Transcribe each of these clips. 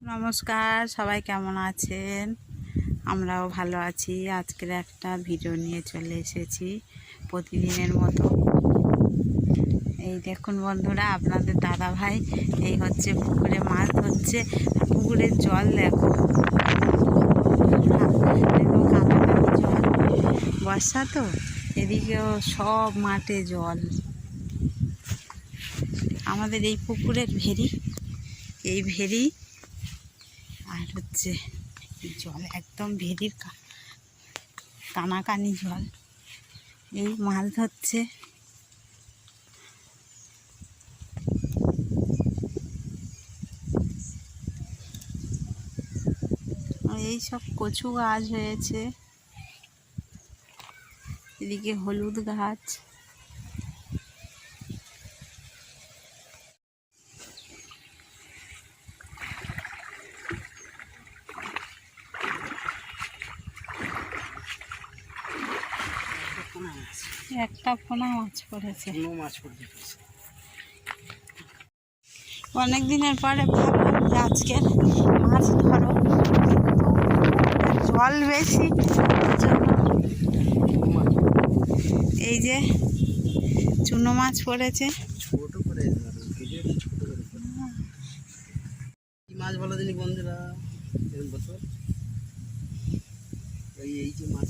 নমস্কার, সবাই কেমন আছেন? আমরাও ভালো আছি। আজকের একটা ভিডিও নিয়ে চলে এসেছি প্রতিদিনের মতো। এই দেখুন বন্ধুরা, আপনাদের দাদা ভাই এই হচ্ছে পুকুরে মাছ ধরছে। পুকুরের জল দেখো, একদম কালো কালো জল। বর্ষা তো, এদিকেও সব মাঠে জল। আমাদের এই পুকুরের ভেরি, এই ভেরি আর হচ্ছে জল একদম ভেরির কানাকানি জল। এই মাছ ধরছে। এই সব কচু গাছ হয়েছে, এদিকে হলুদ গাছ। একটা পোনা মাছ পড়েছে। অনেক দিনের পরে ভাবলাম যে আজকের মাছ ধরো, জল বেশি। এই যে চুনো মাছ পড়েছে। মাছ বলো দিনি বন্ধুরা, এই যে মাছ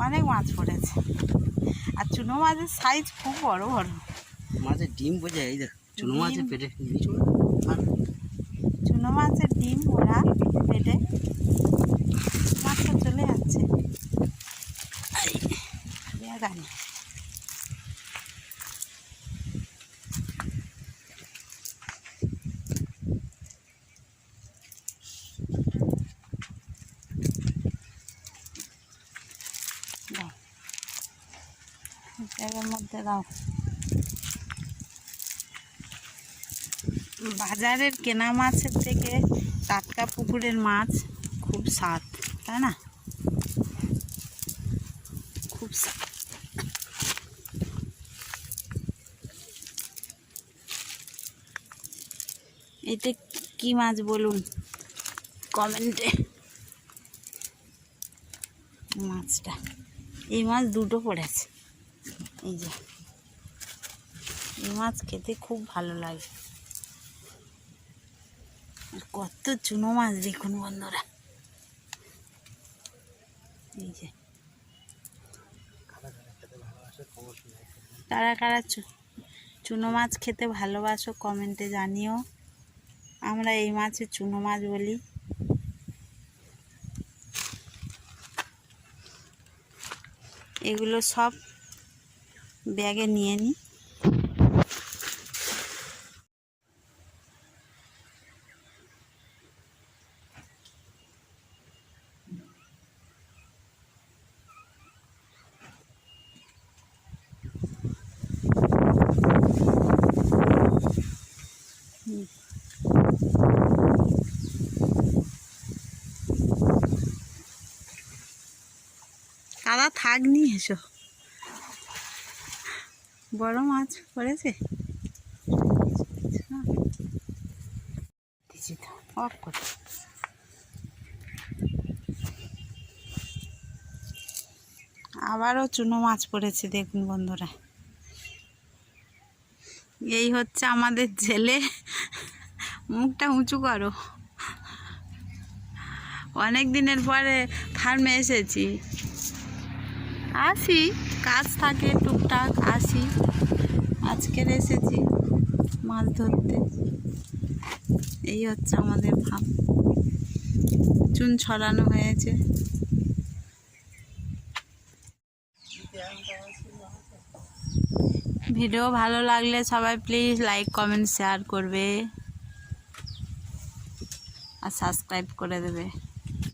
অনেক মাছ পড়েছে, আর চুনো মাছের সাইজ খুব বড় বড়। মাছের ডিম বোঝা, এই দেখ চুনো মাছের পেটে চুনো মাছের ডিম ওরা পেটে। মাছটা চলে যাচ্ছে গাড়ি। এর মধ্যে দাও। বাজারের কেনা মাছের থেকে টাটকা পুকুরের মাছ খুব স্বাদ, তাই না? খুব স্বাদ। এটা কি মাছ বলুন কমেন্টে। মাছটা, এই মাছ দুটো পড়েছে। এই যে এই মাছ খেতে খুব ভালো লাগে। কত চুনো মাছ দেখুন বন্ধুরা। এই যে কারা কারা চুনো মাছ খেতে ভালোবাসো কমেন্টে জানিও। আমরা এই মাছে চুনো মাছ বলি। এগুলো সব ব্যাগে নিয়ে নিই। কাদা থাক নিয়ে এসো। বড় মাছ পড়েছে। আবারও চুনো মাছ পড়েছে দেখুন বন্ধুরা। এই হচ্ছে আমাদের জেলে। মুখটা উঁচু করো। অনেক দিনের পরে ফার্মে এসেছি। আসি, কাজ থাকে টুকটাক, আসি। আজকের এসেছি মাছ ধরতে। এই হচ্ছে আমাদের ফার্ম। চুন ছড়ানো হয়েছে। ভিডিও ভালো লাগলে সবাই প্লিজ লাইক কমেন্ট শেয়ার করবে আর সাবস্ক্রাইব করে দেবে।